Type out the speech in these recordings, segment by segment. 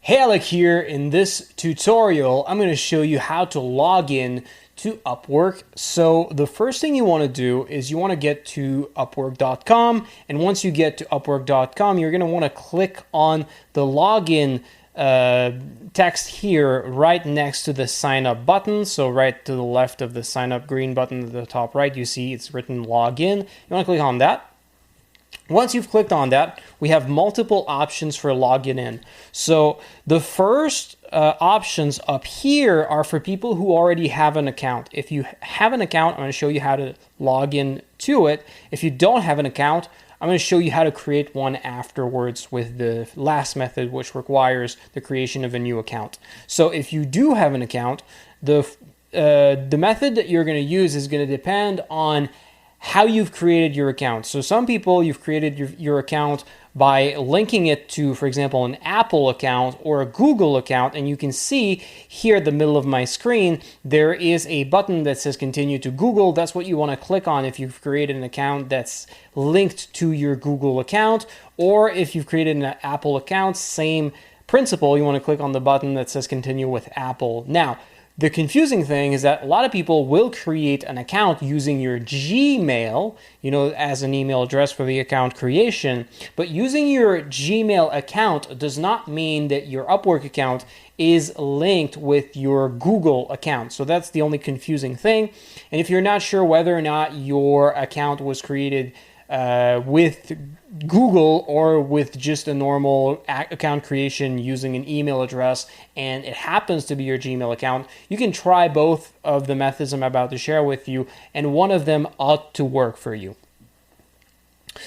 Hey, Alec here. In this tutorial, I'm going to show you how to log in to Upwork. So the first thing you want to do is you want to get to Upwork.com. And once you get to Upwork.com, you're going to want to click on the login text here right next to the sign up button. So right to the left of the sign up green button at the top right, you see it's written login. You want to click on that. Once you've clicked on that, we have multiple options for logging in. So the first options up here are for people who already have an account. If you have an account, I'm going to show you how to log in to it. If you don't have an account, I'm going to show you how to create one afterwards with the last method, which requires the creation of a new account. So if you do have an account, the method that you're going to use is going to depend on how you've created your account. So some people, you've created your account by linking it to, for example, an Apple account or a Google account. And you can see here at the middle of my screen, there is a button that says continue to Google. That's what you want to click on if you've created an account that's linked to your Google account. Or if you've created an Apple account, same principle, you want to click on the button that says continue with Apple. Now, the confusing thing is that a lot of people will create an account using your Gmail, as an email address for the account creation. But using your Gmail account does not mean that your Upwork account is linked with your Google account. So that's the only confusing thing. And if you're not sure whether or not your account was created with Google or with just a normal account creation using an email address, and it happens to be your Gmail account, you can try both of the methods I'm about to share with you, and one of them ought to work for you.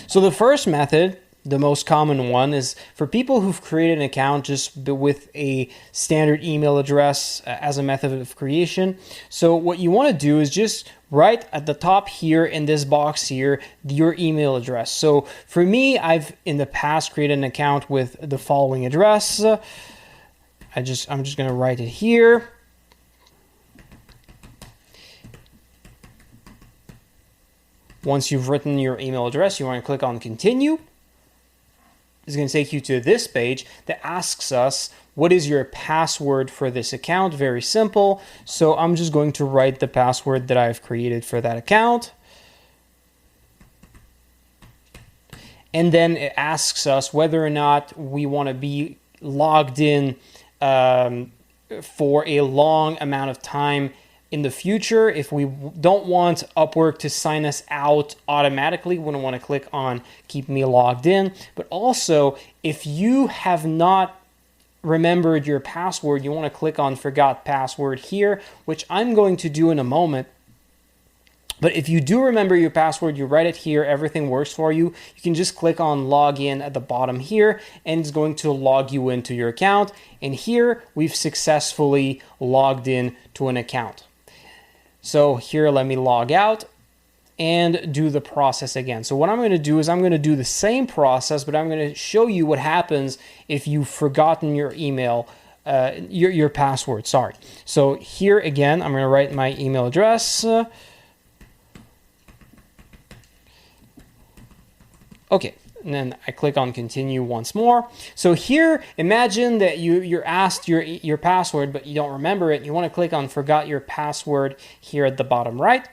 So the first method, the most common one, is for people who've created an account just with a standard email address as a method of creation. So what you want to do is just right at the top here in this box here, your email address. So for me, I've in the past created an account with the following address. I'm just going to write it here. Once you've written your email address, you want to click on continue. It's going to take you to this page that asks us, what is your password for this account? Very simple. So I'm just going to write the password that I've created for that account. And then it asks us whether or not we want to be logged in for a long amount of time in the future. If we don't want Upwork to sign us out automatically, we don't want to click on keep me logged in. But also, if you have not remembered your password, you want to click on forgot password here, which I'm going to do in a moment. But if you do remember your password, you write it here, everything works for you. You can just click on log in at the bottom here, and it's going to log you into your account. And here we've successfully logged in to an account. So here, let me log out and do the process again. So what I'm going to do is I'm going to do the same process, but I'm going to show you what happens if you've forgotten your email, your password, sorry. So here again, I'm going to write my email address. Okay. And then I click on continue once more. So here, imagine that you're asked your password, but you don't remember it. You want to click on forgot your password here at the bottom right.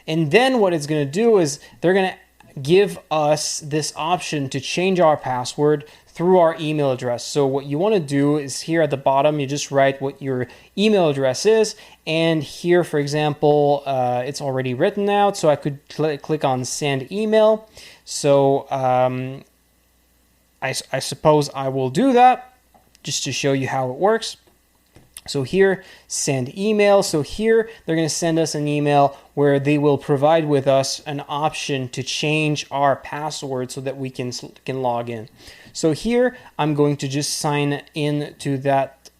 And then what it's going to do is they're going to give us this option to change our password through our email address. So what you want to do is here at the bottom, you just write what your email address is. And here, for example, it's already written out. So I could click on send email. So I suppose I will do that just to show you how it works. So here, send email. So here, they're going to send us an email where they will provide with us an option to change our password so that we can log in. So here, I'm going to just sign in to that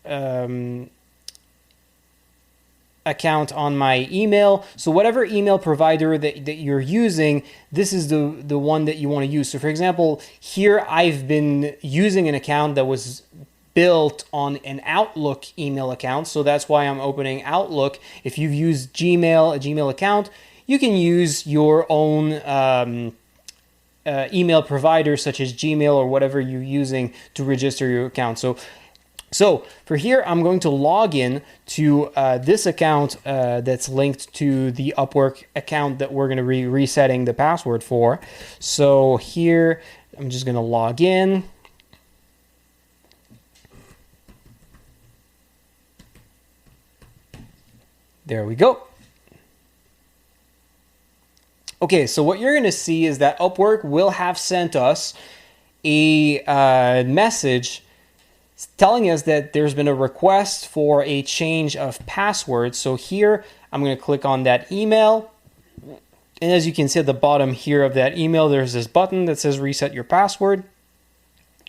account on my email. So whatever email provider that you're using, this is the one that you want to use. So for example, here I've been using an account that was built on an Outlook email account. So that's why I'm opening Outlook. If you've used a Gmail account, you can use your own email providers such as Gmail or whatever you're using to register your account. So for here, I'm going to log in to this account that's linked to the Upwork account that we're going to be resetting the password for. So here, I'm just going to log in. There we go. Okay, so what you're going to see is that Upwork will have sent us a message telling us that there's been a request for a change of password. So here, I'm going to click on that email. And as you can see at the bottom here of that email, there's this button that says reset your password.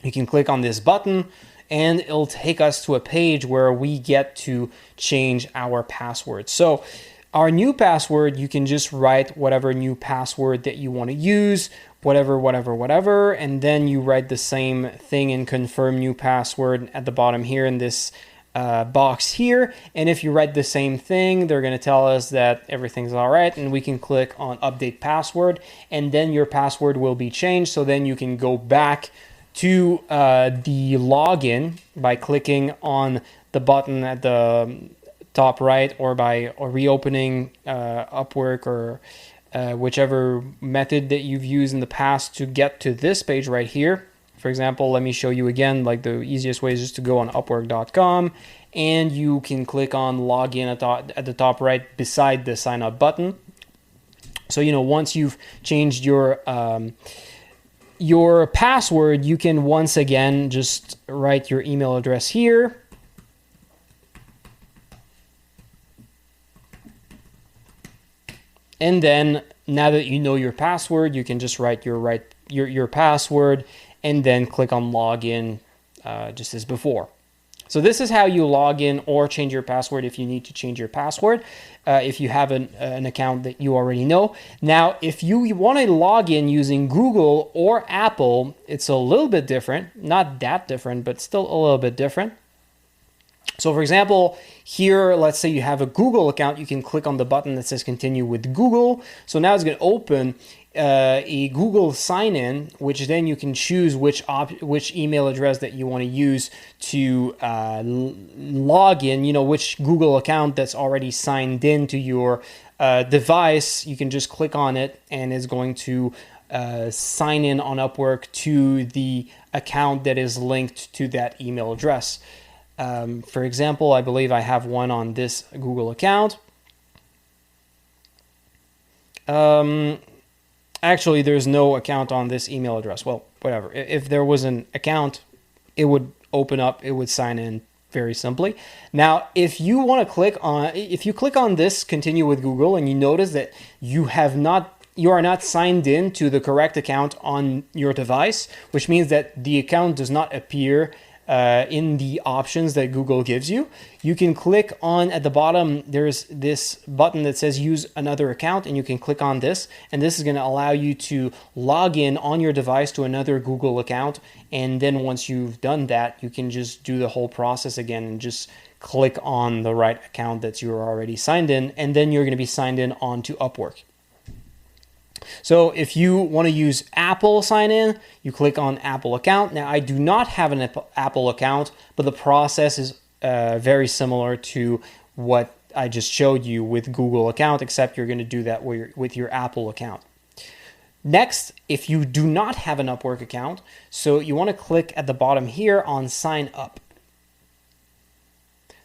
You can click on this button and it'll take us to a page where we get to change our password. So our new password, you can just write whatever new password that you want to use, whatever, and then you write the same thing and confirm new password at the bottom here in this box here. And if you write the same thing, they're going to tell us that everything's all right, and we can click on update password, and then your password will be changed. So then you can go back to the login by clicking on the button at the top right, or by reopening Upwork or whichever method that you've used in the past to get to this page right here. For example, let me show you again, like the easiest way is just to go on upwork.com and you can click on login at the top right beside the sign up button. So, once you've changed your password, you can once again just write your email address here. And then now that you know your password, you can just write your password and then click on login just as before. So this is how you log in or change your password if you need to change your password, if you have an account that you already know. Now, if you want to log in using Google or Apple, it's a little bit different. Not that different, but still a little bit different. So for example, here, let's say you have a Google account, you can click on the button that says continue with Google. So now it's going to open a Google sign-in, which then you can choose which email address that you want to use to log in, which Google account that's already signed in to your device. You can just click on it and it's going to sign in on Upwork to the account that is linked to that email address. For example, I believe I have one on this Google account. Actually, there's no account on this email address. Well, whatever. If there was an account, it would open up, it would sign in very simply. Now, if you click on this continue with Google and you notice that you are not signed in to the correct account on your device, which means that the account does not appear in the options that Google gives you, you can click on at the bottom, there's this button that says use another account, and you can click on this, and this is going to allow you to log in on your device to another Google account. And then once you've done that, you can just do the whole process again and just click on the right account that you're already signed in, and then you're going to be signed in onto Upwork. So if you want to use Apple sign in, you click on Apple account. Now, I do not have an Apple account, but the process is very similar to what I just showed you with Google account, except you're going to do that with your Apple account. Next, if you do not have an Upwork account, so you want to click at the bottom here on sign up.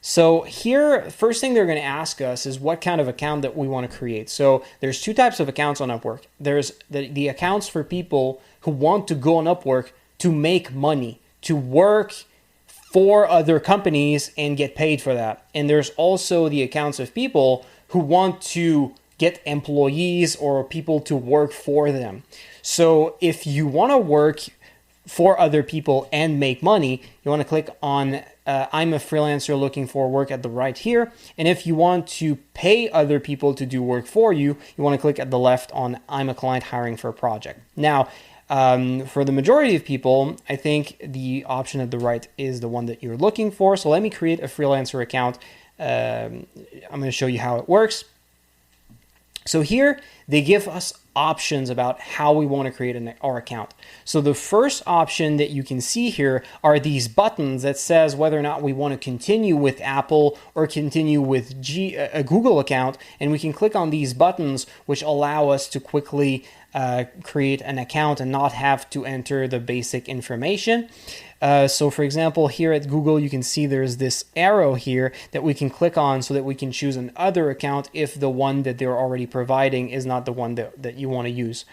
So here, first thing they're going to ask us is what kind of account that we want to create. So there's two types of accounts on Upwork. There's the accounts for people who want to go on Upwork to make money, to work for other companies and get paid for that. And there's also the accounts of people who want to get employees or people to work for them. So if you want to work for other people and make money, you want to click on I'm a freelancer looking for work at the right here. And if you want to pay other people to do work for you, you want to click at the left on I'm a client hiring for a project. Now, for the majority of people, I think the option at the right is the one that you're looking for. So let me create a freelancer account. I'm going to show you how it works. So here they give us options about how we want to create our account. So the first option that you can see here are these buttons that says whether or not we want to continue with Apple or continue with a Google account, and we can click on these buttons which allow us to quickly create an account and not have to enter the basic information. So for example, here at Google, you can see there's this arrow here that we can click on so that we can choose another account if the one that they're already providing is not the one that you want to use.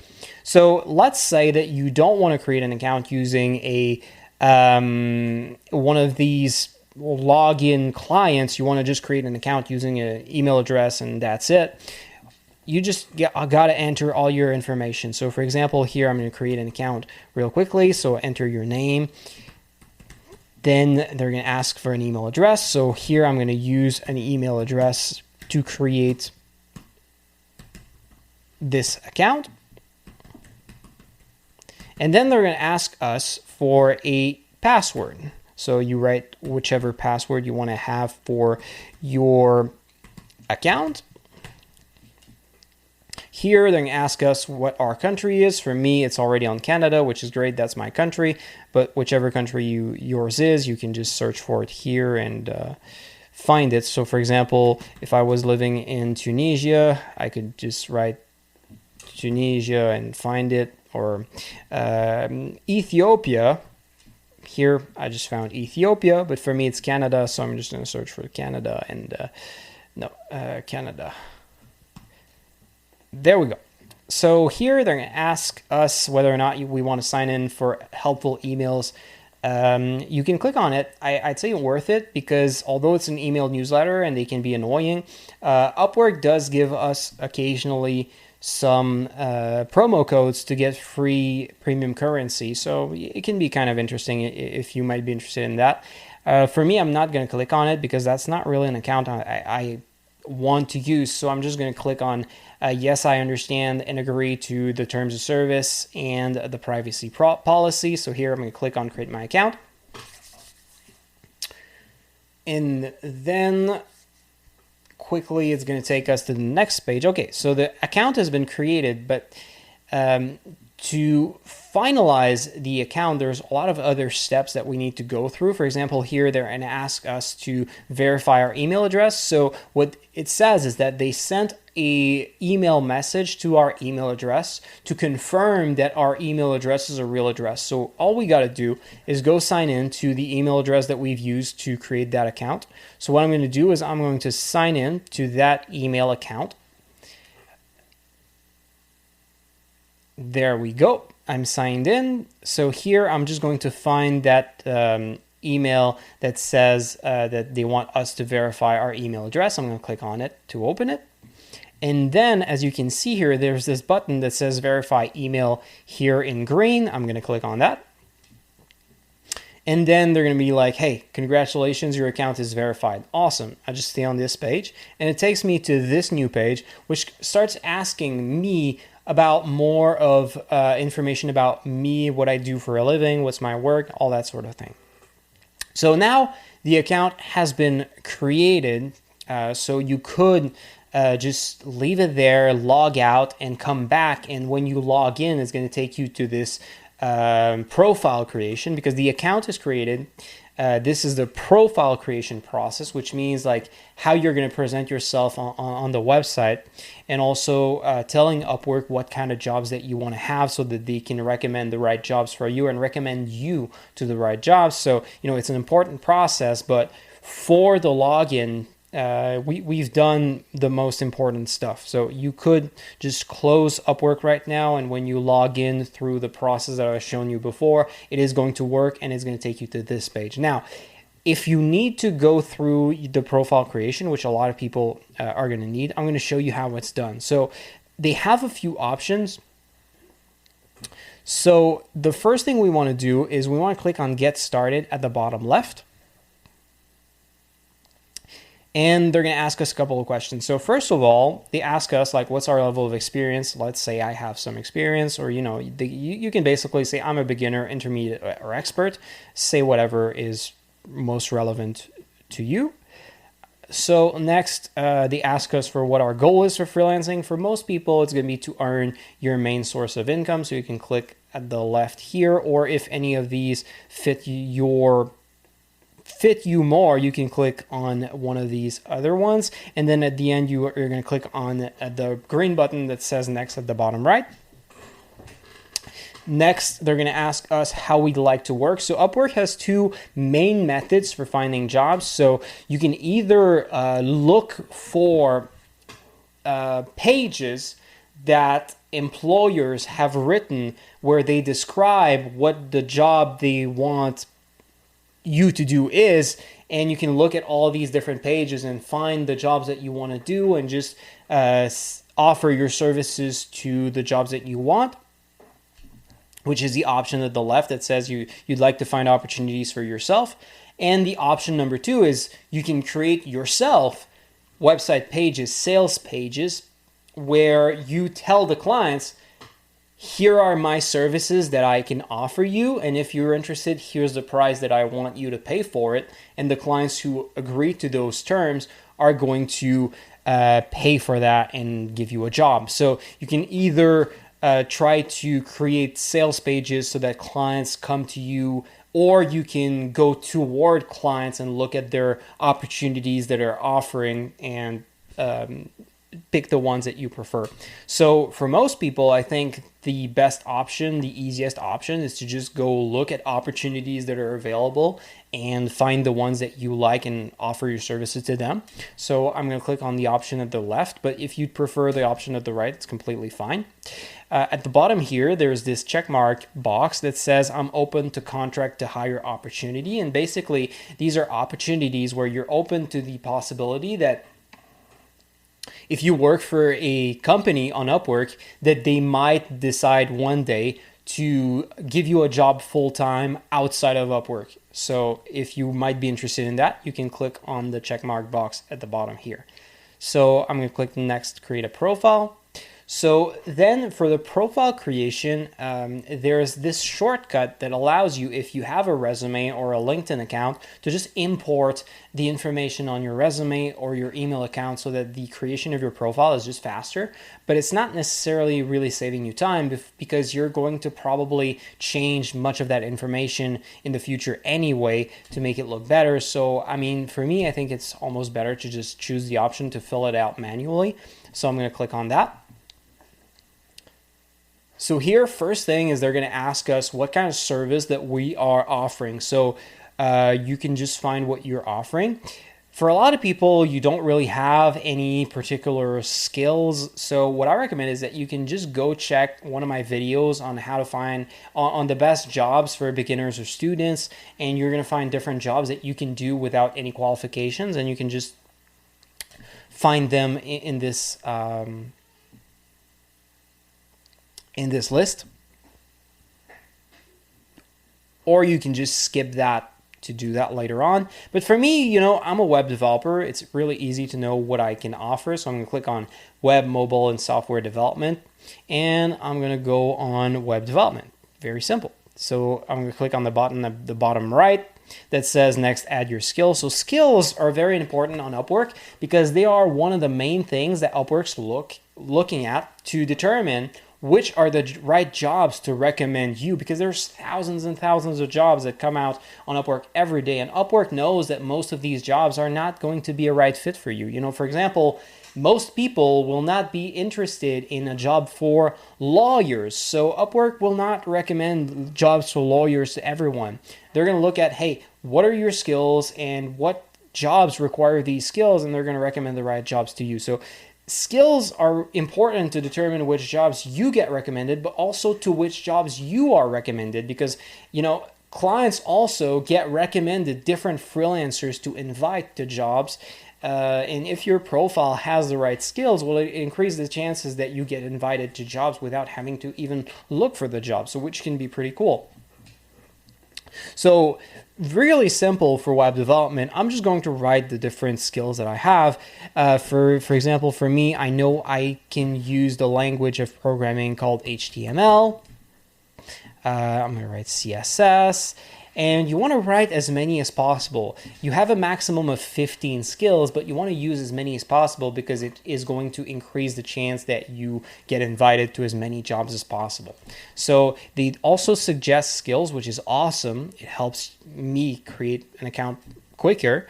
So let's say that you don't want to create an account using a one of these login clients. You want to just create an account using an email address and that's it. You just got to enter all your information. So for example, here I'm going to create an account real quickly. So enter your name. Then they're going to ask for an email address. So here I'm going to use an email address to create this account. And then they're going to ask us for a password. So you write whichever password you want to have for your account. Here, they're going to ask us what our country is. For me, it's already on Canada, which is great. That's my country. But whichever country yours is, you can just search for it here and find it. So, for example, if I was living in Tunisia, I could just write Tunisia and find it. Or Ethiopia. Here, I just found Ethiopia. But for me, it's Canada. So I'm just going to search for Canada and Canada. There we go. So here they're going to ask us whether or not we want to sign in for helpful emails. You can click on it. I'd say worth it because although it's an email newsletter and they can be annoying, Upwork does give us occasionally some promo codes to get free premium currency. So it can be kind of interesting if you might be interested in that. For me, I'm not going to click on it because that's not really an account I want to use. So I'm just going to click on yes, I understand and agree to the terms of service and the privacy policy. So here I'm going to click on create my account. And then quickly it's going to take us to the next page. Okay, so the account has been created, but to finalize the account, there's a lot of other steps that we need to go through. For example, here they're going to ask us to verify our email address. So what it says is that they sent a email message to our email address to confirm that our email address is a real address. So all we got to do is go sign in to the email address that we've used to create that account. So what I'm going to do is I'm going to sign in to that email account. There we go. I'm signed in. So here I'm just going to find that email that says that they want us to verify our email address. I'm going to click on it to open it. And then as you can see here, there's this button that says verify email here in green. I'm going to click on that. And then they're going to be like, hey, congratulations, your account is verified. Awesome. I just stay on this page and it takes me to this new page, which starts asking me about more of information about me, what I do for a living, what's my work, all that sort of thing. So now the account has been created. So you could just leave it there, log out, and come back. And when you log in, it's going to take you to this profile creation because the account is created. This is the profile creation process, which means like how you're going to present yourself on the website, and also telling Upwork what kind of jobs that you want to have so that they can recommend the right jobs for you and recommend you to the right jobs. So, it's an important process, but for the login, we've done the most important stuff. So you could just close Upwork right now, and when you log in through the process that I've shown you before, it is going to work and it's going to take you to this page. Now, if you need to go through the profile creation, which a lot of people are going to need, I'm going to show you how it's done. So they have a few options. So the first thing we want to do is we want to click on Get Started at the bottom left. And they're going to ask us a couple of questions. So first of all, they ask us like, what's our level of experience? Let's say I have some experience, or, you can basically say I'm a beginner, intermediate, or expert. Say whatever is most relevant to you. So next, they ask us for what our goal is for freelancing. For most people, it's going to be to earn your main source of income. So you can click at the left here, or if any of these fit you more, you can click on one of these other ones. And then at the end, you're going to click on the green button that says next at the bottom right. Next, they're going to ask us how we'd like to work. So Upwork has two main methods for finding jobs. So you can either look for pages that employers have written where they describe what the job they want you to do is, and you can look at all these different pages and find the jobs that you want to do and just offer your services to the jobs that you want, which is the option at the left that says you'd like to find opportunities for yourself. And the option number 2 is you can create yourself website pages, sales pages, where you tell the clients, here are my services that I can offer you, and if you're interested, here's the price that I want you to pay for it. And the clients who agree to those terms are going to pay for that and give you a job. So you can either try to create sales pages so that clients come to you, or you can go toward clients and look at their opportunities that are offering and pick the ones that you prefer. So for most people, I think the best option, the easiest option, is to just go look at opportunities that are available and find the ones that you like and offer your services to them. So I'm going to click on the option at the left, but if you'd prefer the option at the right, it's completely fine. At the bottom here, there's this checkmark box that says I'm open to contract to hire opportunity. And basically, these are opportunities where you're open to the possibility that if you work for a company on Upwork, that they might decide one day to give you a job full-time outside of Upwork. So if you might be interested in that, you can click on the checkmark box at the bottom here. So I'm going to click next, create a profile. So then for the profile creation, there's this shortcut that allows you, if you have a resume or a LinkedIn account, to just import the information on your resume or your email account so that the creation of your profile is just faster. But it's not necessarily really saving you time because you're going to probably change much of that information in the future anyway to make it look better. So, I mean, for me, I think it's almost better to just choose the option to fill it out manually. So I'm going to click on that. So here, first thing is they're going to ask us what kind of service that we are offering. So you can just find what you're offering. For a lot of people, you don't really have any particular skills. So what I recommend is that you can just go check one of my videos on how to find on the best jobs for beginners or students. And you're going to find different jobs that you can do without any qualifications. And you can just find them in this list, or you can just skip that to do that later on. But for me, I'm a web developer. It's really easy to know what I can offer. So I'm going to click on web, mobile, and software development, and I'm going to go on web development. Very simple. So I'm going to click on the button at the bottom right that says next, add your skills. So skills are very important on Upwork because they are one of the main things that Upwork's looking at to determine which are the right jobs to recommend you, because there's thousands and thousands of jobs that come out on Upwork every day, and Upwork knows that most of these jobs are not going to be a right fit for you. For example, most people will not be interested in a job for lawyers, so Upwork will not recommend jobs for lawyers to everyone. They're going to look at, hey, what are your skills and what jobs require these skills, and they're going to recommend the right jobs to you. So skills are important to determine which jobs you get recommended, but also to which jobs you are recommended, because, clients also get recommended different freelancers to invite to jobs. And if your profile has the right skills, well, it increases the chances that you get invited to jobs without having to even look for the job, so which can be pretty cool. So really simple for web development. I'm just going to write the different skills that I have. For example, for me, I know I can use the language of programming called HTML. I'm going to write CSS. And you want to write as many as possible. You have a maximum of 15 skills, but you want to use as many as possible because it is going to increase the chance that you get invited to as many jobs as possible. So they also suggest skills, which is awesome. It helps me create an account quicker.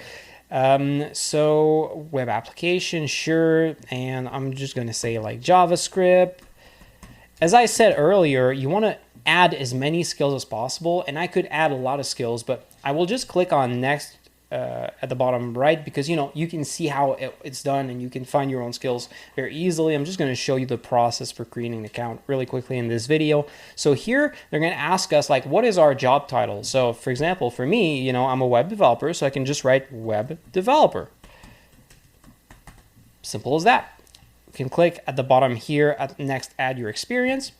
So web application, sure. And I'm just going to say like JavaScript. As I said earlier, you want to add as many skills as possible, and I could add a lot of skills, but I will just click on next at the bottom right, because you can see how it's done and you can find your own skills very easily. I'm just going to show you the process for creating an account really quickly in this video. So here they're going to ask us like, what is our job title? So for example, for me, I'm a web developer, so I can just write web developer. Simple as that. You can click at the bottom here at next, add your experience.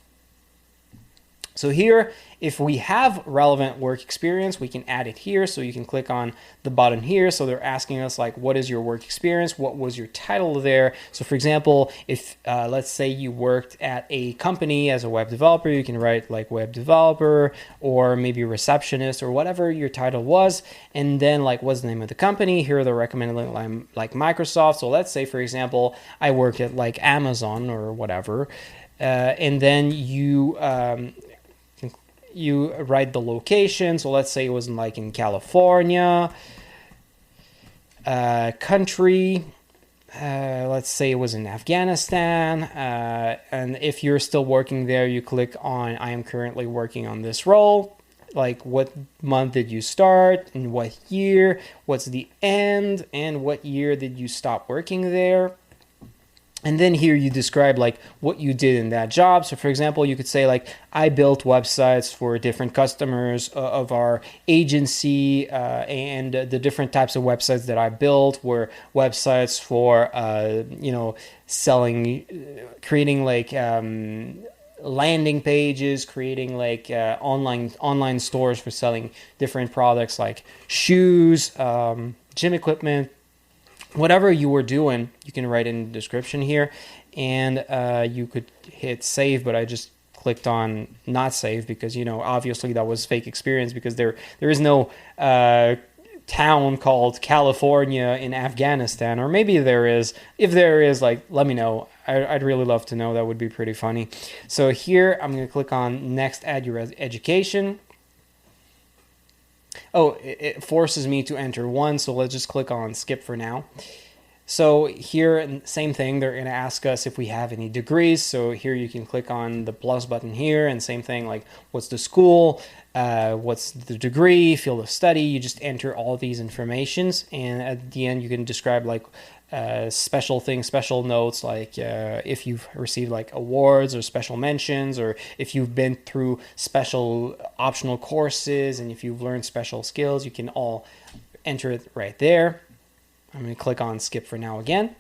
So here, if we have relevant work experience, we can add it here. So you can click on the button here. So they're asking us like, what is your work experience? What was your title there? So for example, if let's say you worked at a company as a web developer, you can write like web developer or maybe receptionist or whatever your title was. And then like, what's the name of the company? Here are the recommended like Microsoft. So let's say, for example, I work at like Amazon or whatever. And then you write the location. So let's say it was like in California, country, let's say it was in Afghanistan. And if you're still working there, you click on, I am currently working on this role. Like what month did you start and what year, what's the end, and what year did you stop working there? And then here you describe like what you did in that job. So for example, you could say like, I built websites for different customers of our agency, and the different types of websites that I built were websites for, selling, creating like landing pages, creating like online stores for selling different products like shoes, gym equipment. Whatever you were doing, you can write in the description here, and you could hit save, but I just clicked on not save because, obviously that was fake experience because there is no town called California in Afghanistan, or maybe there is. If there is, like, let me know. I'd really love to know. That would be pretty funny. So here I'm going to click on next, add your education. Oh, it forces me to enter one, so let's just click on skip for now. So here, same thing, they're going to ask us if we have any degrees. So here you can click on the plus button here, and same thing, like what's the school, what's the degree, field of study. You just enter all these informations, and at the end you can describe like special things, special notes, like if you've received like awards or special mentions, or if you've been through special optional courses, and if you've learned special skills, you can all enter it right there. I'm going to click on skip for now again.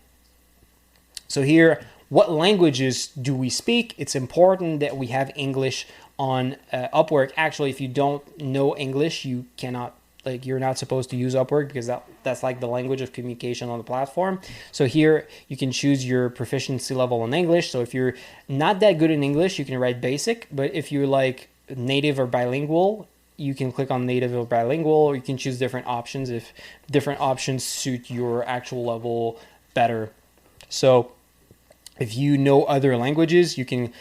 So here, what languages do we speak? It's important that we have English on Upwork. Actually, if you don't know English, you cannot, like, you're not supposed to use Upwork because that's like the language of communication on the platform. So here you can choose your proficiency level in English. So if you're not that good in English, you can write basic, but if you're like native or bilingual, you can click on native or bilingual, or you can choose different options if different options suit your actual level better. So if you know other languages, you can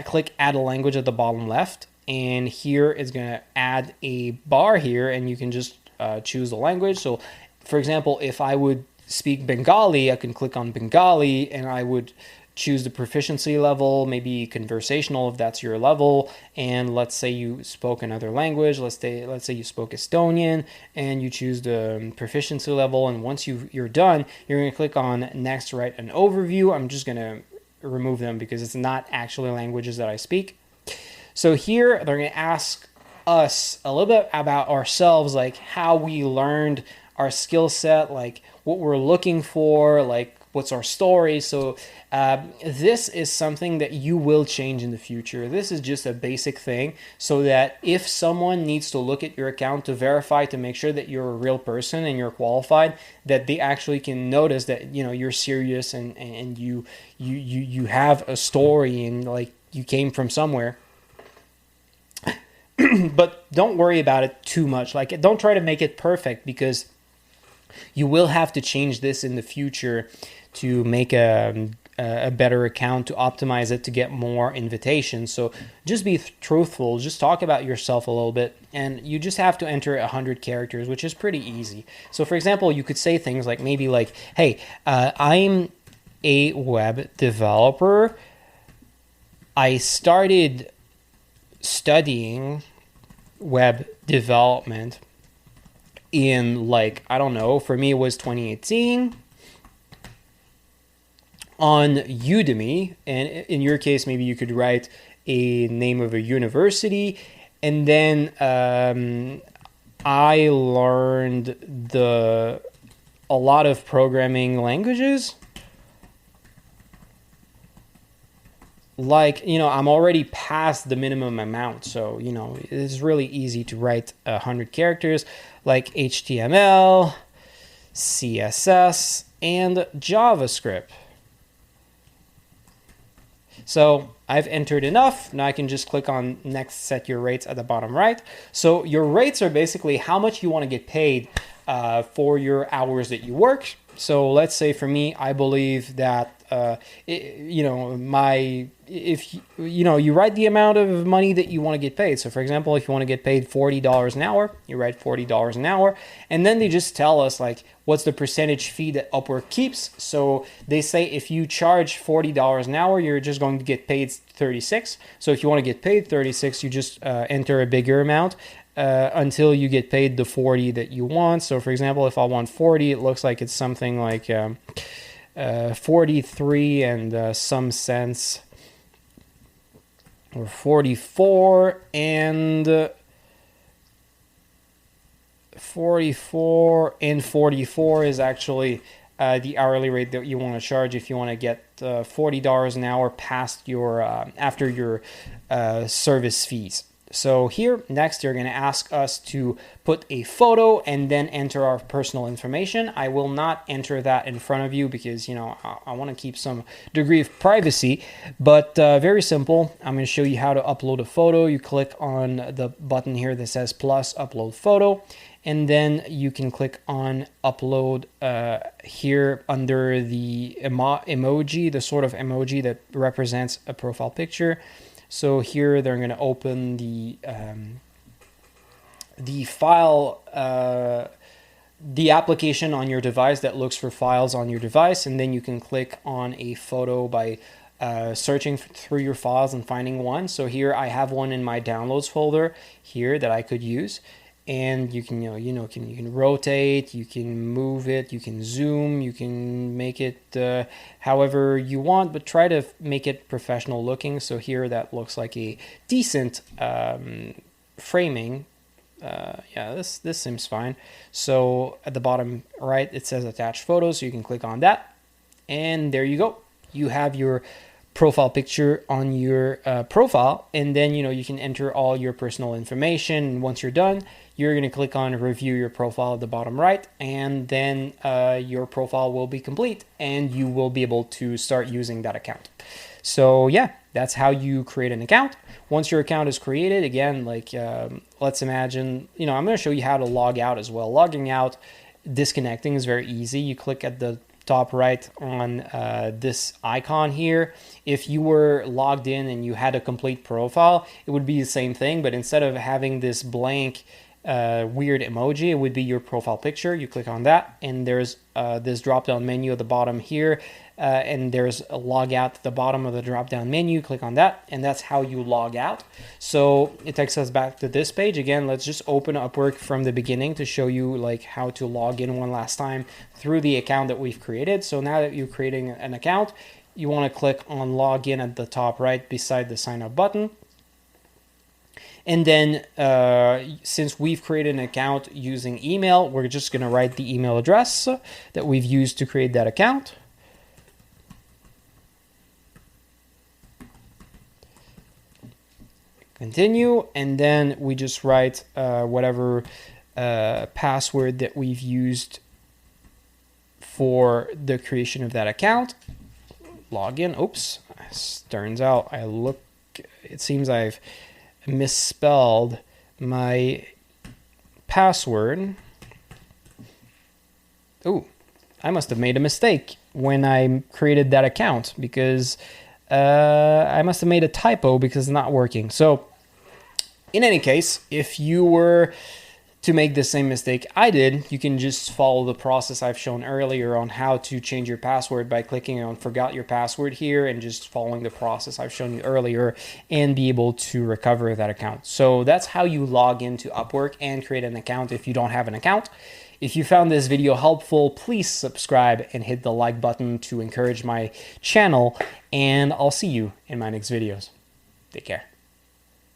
click add a language at the bottom left, and here it's going to add a bar here, and you can just choose the language. So for example, if I would speak Bengali, I can click on Bengali, and I would choose the proficiency level, maybe conversational if that's your level. And let's say you spoke another language. Let's say you spoke Estonian, and you choose the proficiency level. And once you're done, you're going to click on next, write an overview. I'm just going to remove them because it's not actually languages that I speak. So here they're going to ask us a little bit about ourselves, like how we learned our skill set, like what we're looking for, like what's our story. So this is something that you will change in the future. This is just a basic thing so that if someone needs to look at your account to verify, to make sure that you're a real person and you're qualified, that they actually can notice that you're serious and you have a story and like you came from somewhere. But don't worry about it too much. Like, don't try to make it perfect, because you will have to change this in the future to make a better account, to optimize it, to get more invitations. So just be truthful, just talk about yourself a little bit, and you just have to enter 100 characters, which is pretty easy. So for example, you could say things like, maybe like, hey, I'm a web developer. I started studying web development in, like, I don't know, for me it was 2018 on Udemy. And in your case, maybe you could write a name of a university. And then I learned a lot of programming languages. Like, I'm already past the minimum amount, so it's really easy to write 100 characters, like HTML, CSS, and JavaScript. So I've entered enough. Now I can just click on next, set your rates at the bottom right. So your rates are basically how much you want to get paid for your hours that you work. So let's say for me, I believe that if you write the amount of money that you want to get paid. So for example, if you want to get paid $40 an hour, you write $40 an hour, and then they just tell us like what's the percentage fee that Upwork keeps. So they say if you charge $40 an hour, you're just going to get paid 36. So if you want to get paid 36, you just enter a bigger amount until you get paid the 40 that you want. So for example, if I want 40, it looks like it's something like 43 and some cents, or 44 and 44 is actually the hourly rate that you want to charge if you want to get $40 an hour past your after your service fees. So here, next, they're going to ask us to put a photo and then enter our personal information. I will not enter that in front of you because, I want to keep some degree of privacy, but very simple. I'm going to show you how to upload a photo. You click on the button here that says plus upload photo, and then you can click on upload here under the emoji, the sort of emoji that represents a profile picture. So here they're going to open the file, the application on your device that looks for files on your device, and then you can click on a photo by searching through your files and finding one. So here I have one in my downloads folder here that I could use, and you can you can rotate, you can move it, you can zoom, you can make it however you want, but try to make it professional looking. So here that looks like a decent framing. This seems fine. So at the bottom right it says attach photos, so you can click on that, and there you go. You have your profile picture on your profile, and then you can enter all your personal information. And once you're done, you're going to click on review your profile at the bottom right, and then your profile will be complete and you will be able to start using that account. So yeah, that's how you create an account. Once your account is created, again, like let's imagine, I'm going to show you how to log out as well. Logging out, disconnecting is very easy. You click at the top right on this icon here. If you were logged in and you had a complete profile, it would be the same thing, but instead of having this blank weird emoji, it would be your profile picture. You click on that, and there's this drop down menu at the bottom here, and there's a log out at the bottom of the drop down menu. Click on that, and that's how you log out. So it takes us back to this page again. Let's just open Upwork from the beginning to show you like how to log in one last time through the account that we've created. So now that you're creating an account, you want to click on login at the top right beside the sign up button. And then since we've created an account using email, we're just going to write the email address that we've used to create that account. Continue, and then we just write whatever password that we've used for the creation of that account. Login. Oops. Turns out it seems I've misspelled my password. Oh, I must have made a mistake when I created that account, because I must have made a typo because it's not working. So in any case, if you were to make the same mistake I did, you can just follow the process I've shown earlier on how to change your password by clicking on forgot your password here and just following the process I've shown you earlier and be able to recover that account. So that's how you log into Upwork and create an account if you don't have an account. If you found this video helpful, please subscribe and hit the like button to encourage my channel, and I'll see you in my next videos. Take care.